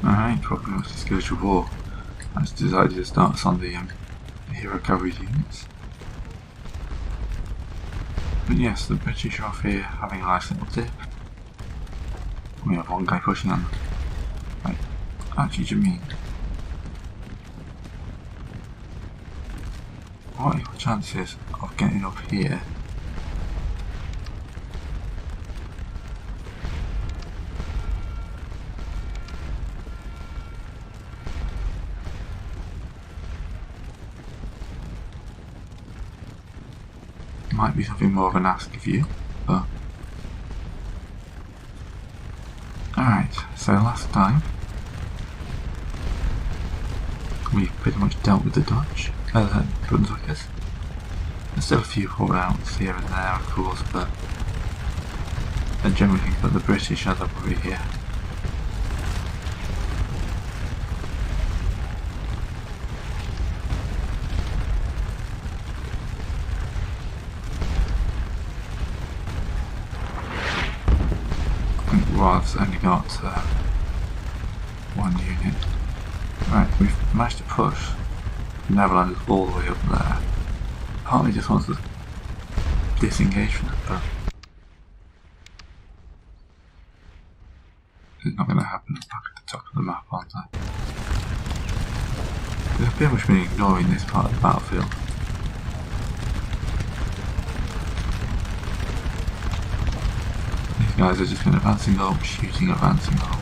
Alright, probably was the Scourge of War. I just decided to start us on the hero cavalry units. But yes, the British are off here having a nice little dip. We have one guy pushing on them. Wait, actually, do you mean? What are your chances of getting up here? Might be something more of an ask of you, but... Alright, so last time we've pretty much dealt with the Dutch, Brunswickers. There's still a few holdouts here and there, of course, but I generally think that the British are the worry here. Well, I've only got one unit. Right, we've managed to push the Netherlands all the way up there. Partly just wants to disengage from it, but it's not going to happen back at the top of the map, aren't I? We've pretty much been ignoring this part of the battlefield. These guys are just been advancing up, shooting, advancing up.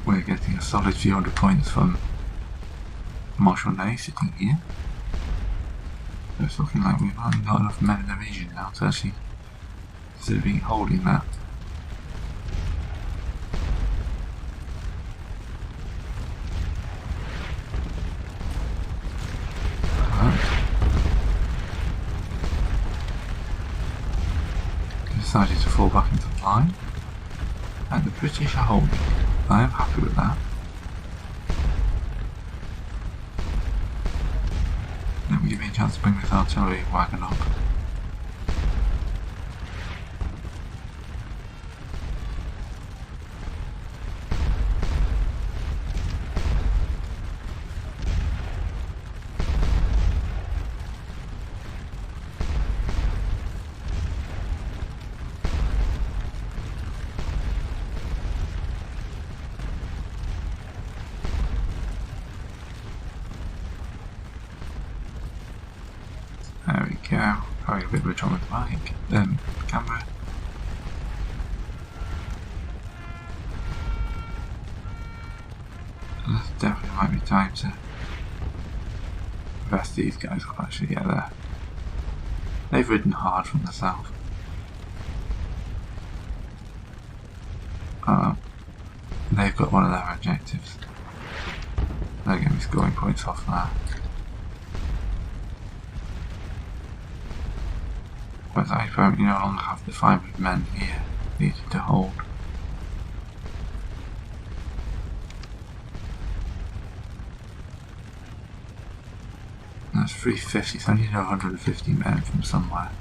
We're getting a solid few hundred points from Marshal Ney sitting here. So it's looking like we've only got enough men in the region now to actually consider holding that. Decided to fall back into the line, and the British are holding. I am happy with that. Let me give me a chance to bring this artillery wagon up. There we go. Probably a bit rich on with the mic. Camera. This definitely might be time to rest these guys up actually, yeah, they've ridden hard from the south. They've got one of their objectives. They're going to be scoring points off that. But I apparently no longer have the 500 men here needed to hold. That's 350, so I need 150 men from somewhere.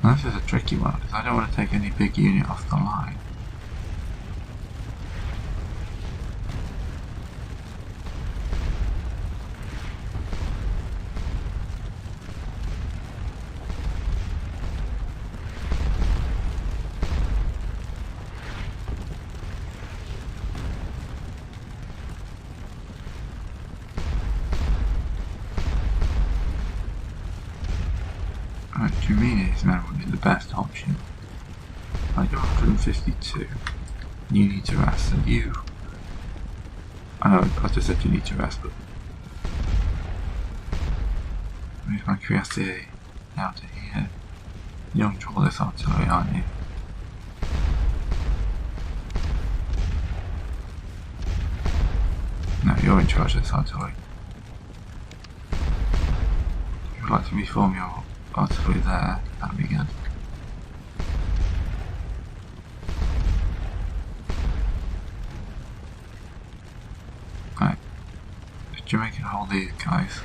Now this is a tricky one, because I don't want to take any big unit off the line. Jumina is now really the best option. I got 152. You need to rest, and you... I know I just said you need to rest, but... Move my cuirassier now to here. You'll control this artillery, aren't you? No, you're in charge of this artillery. I'd like to reform your artillery there, that'd be good. Right, if Jamaica can hold these guys,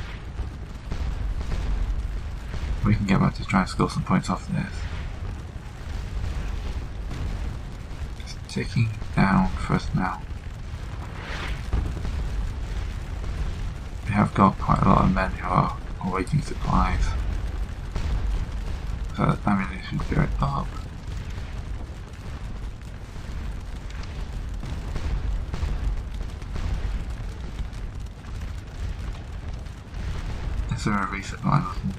we can get back to try and score some points off this. It's ticking down for us now. We have got quite a lot of men who are awaiting supplies. So that ammunition should go up. Is there a resupply button?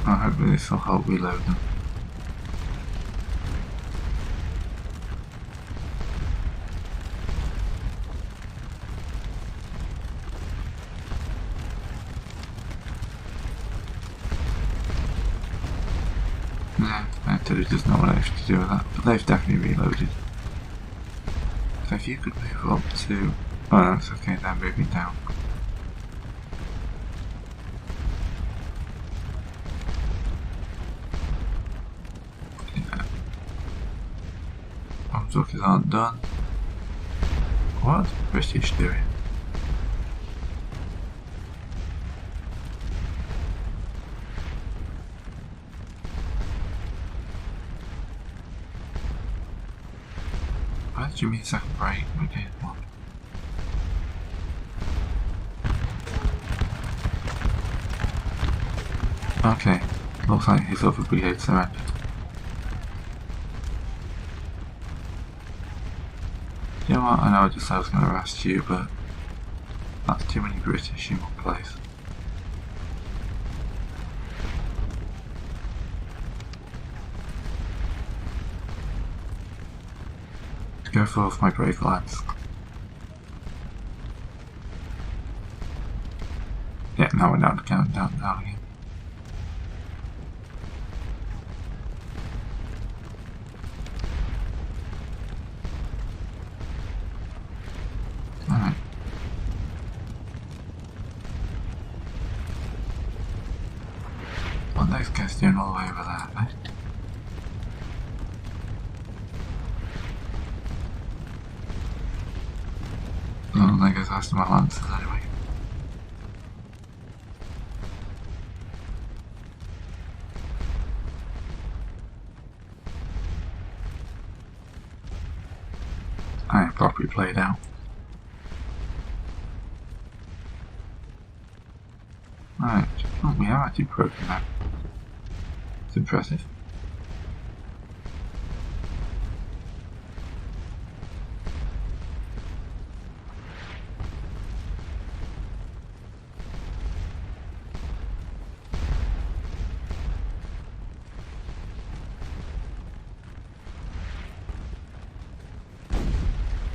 Oh, hopefully this will help reload them. Yeah, actually there's not much to do with that, but they've definitely reloaded. So if you could move up to... Oh no, it's okay, they're moving down. Obstacles aren't done. What? British doing? Why did you mean second break? Okay, one. Okay, looks like his other brigade surrendered. You know what, I know I just said I was going to arrest you, but that's too many British in one place. Go forth, my brave lads. Yeah, now we're down to count down again. Alright. What are those guys doing all the way over there, eh? Oh, there goes the rest of my lancers anyway. I am properly played out. Right, oh, we have actually broken that. It's impressive.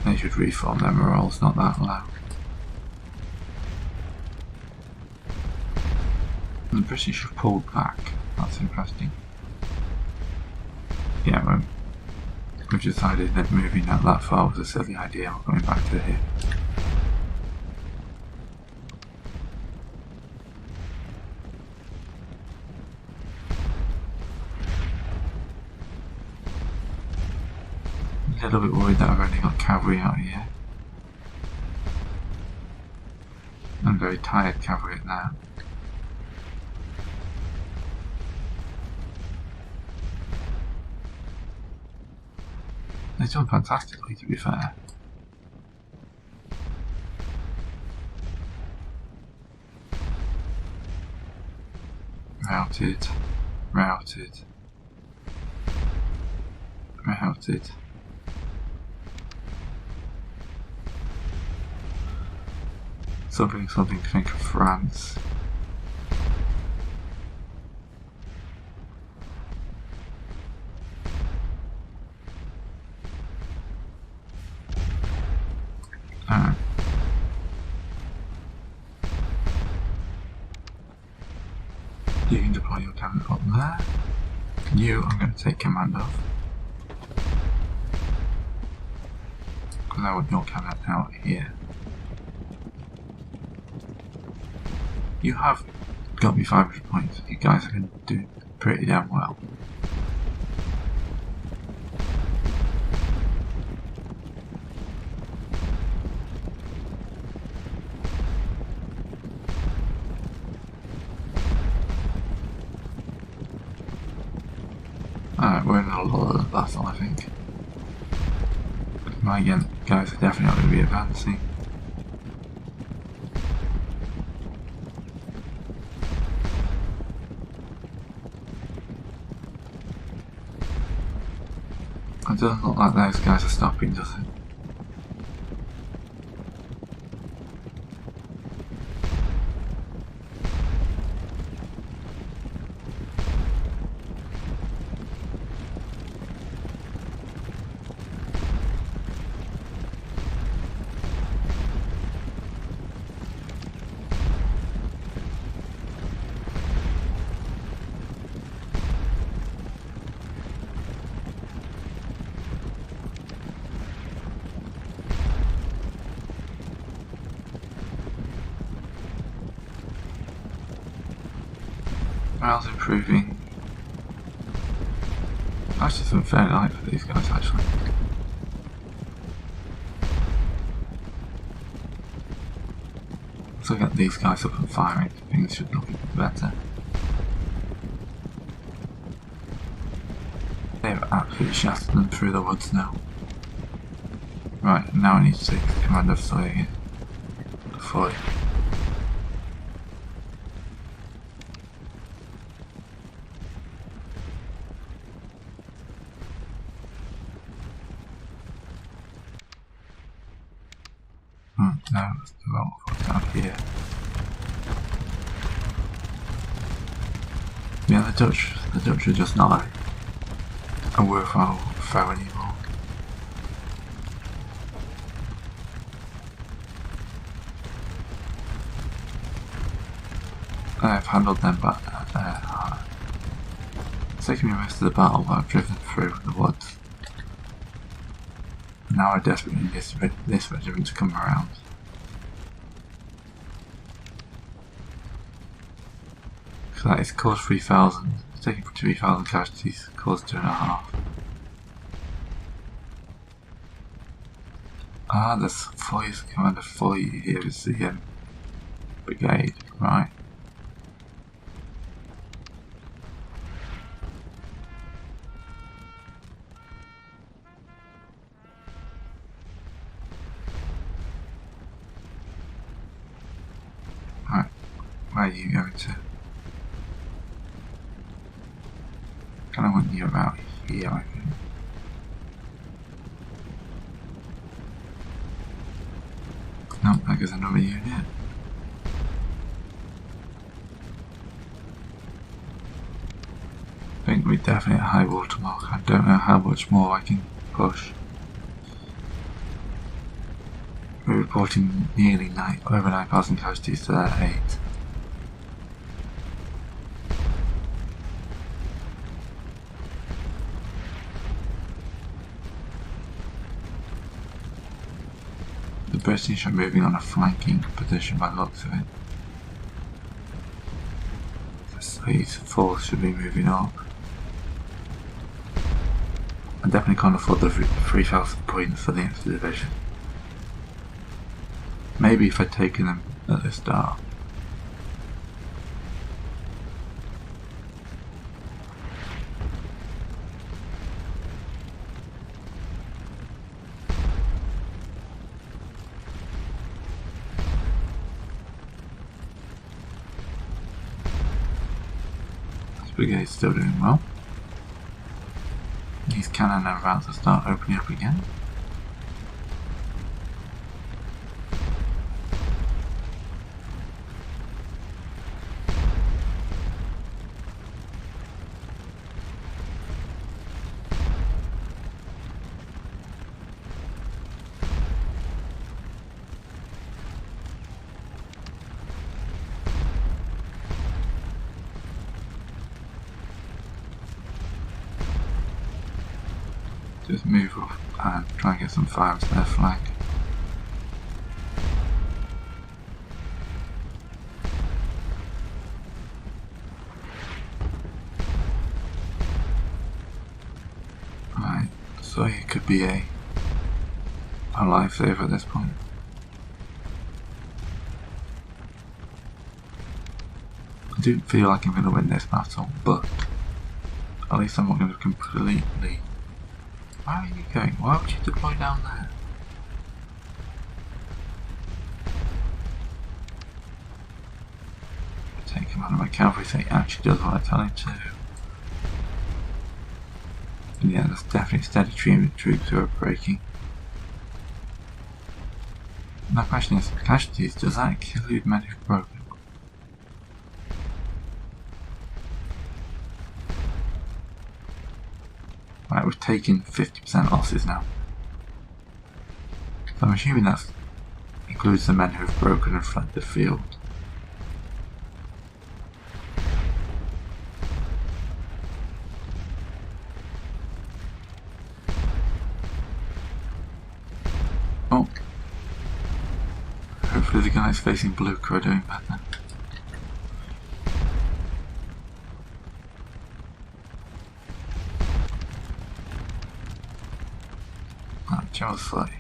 They should reform their morale's not that low. The British have pulled back, that's interesting. Yeah, well, we've decided that moving out that far was a silly idea, we're going back to here. I'm a little bit worried that I've only got cavalry out here. I'm very tired cavalry at that. They've done fantastically, to be fair. Routed. Routed. Routed. Something to think of France. there. You I'm going to take command of. Because I want your cabinet out here. You have got me 500 points. You guys are going to do pretty damn well. Alright, we're in a lot of the battle, I think. My guys are definitely not going to be advancing. It doesn't look like those guys are stopping, does it? Morale's improving. That's just been fairly light for these guys, actually. Let's look at these guys up and firing. Things should look a bit better. They've absolutely shattered them through the woods now. Right, now I need to take command of Soy again. Foy. No, it's the wrong one down here. Yeah, the Dutch are just not a worthwhile foe anymore. I've handled them but it's taken me most of the battle, but I've driven through the woods. Now I desperately need this regiment to come around. So that is caused 3,000, taking 3,000 casualties, caused 2.5. Ah, there's Foy's Commander Foy here is the brigade, right. Right, where are you going to? I want you about here, I think. Nope, that goes another unit. I think we're definitely at high water mark. I don't know how much more I can push. We're reporting nearly over 9,000 casualties to their 8. The British are moving on a flanking position by the looks of it. These force should be moving up. I definitely can't afford the 3,000 points for the extra division. Maybe if I'd taken them at the start. This brigade's still doing well. These cannon are about to start opening up again. Just move off and try and get some fire to their flank. Right, so it could be a lifesaver at this point. I do feel like I'm going to win this battle, but at least I'm not going to completely... Where are you going? Why would you deploy down there? Take command of my cavalry so he actually does what I tell him to. And yeah, there's definitely steady troops who are breaking. Now the question is, casualties, does that include men who've broken? Right, we've taken 50% losses now. So I'm assuming that includes the men who have broken and fled the field. Oh. Hopefully the guys facing blue are doing better. Jealously.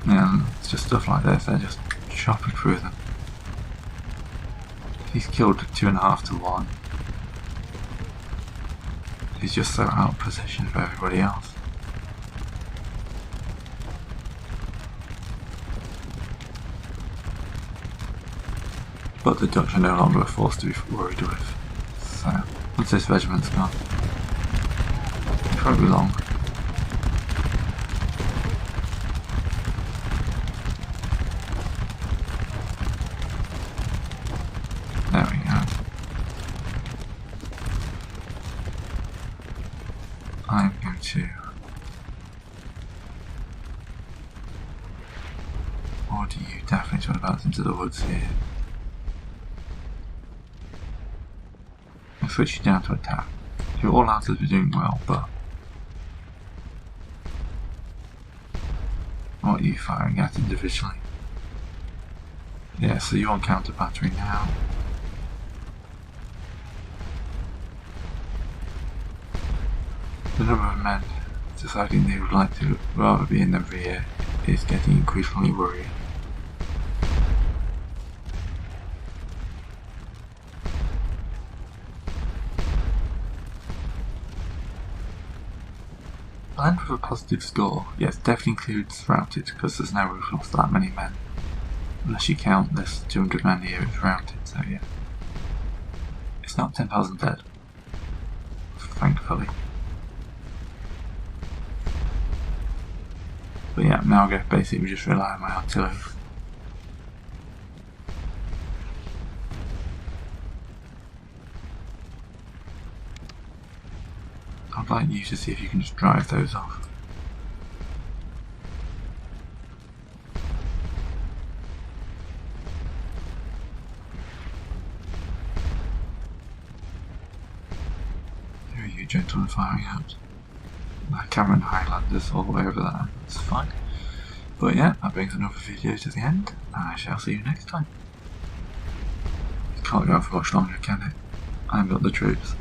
Yeah, it's just stuff like this, they're just chopping through them. He's killed 2.5 to 1. He's just so out of position for everybody else. But the Dutch are no longer a force to be worried with. So, once this regiment's gone, it won't be long. There we go. I'm going to order you definitely to advance into the woods here. I'll switch you down to attack. Your all outers are doing well, but what are you firing at individually? Yeah, so you're on counter battery now. The number of men deciding they would like to rather be in the rear is getting increasingly worrying. Land with a positive score, yes, definitely includes routed, because there's no way we've lost that many men. Unless you count this 200 men here as routed, so yeah. It's not 10,000 dead. Thankfully. But yeah, now I guess basically we just rely on my artillery. I'd like you to see if you can just drive those off. Who are you gentlemen firing out? Cameron Highlanders all the way over there, that's fine. But yeah, that brings another video to the end, and I shall see you next time. It can't go on for much longer, can it? I haven't got the troops.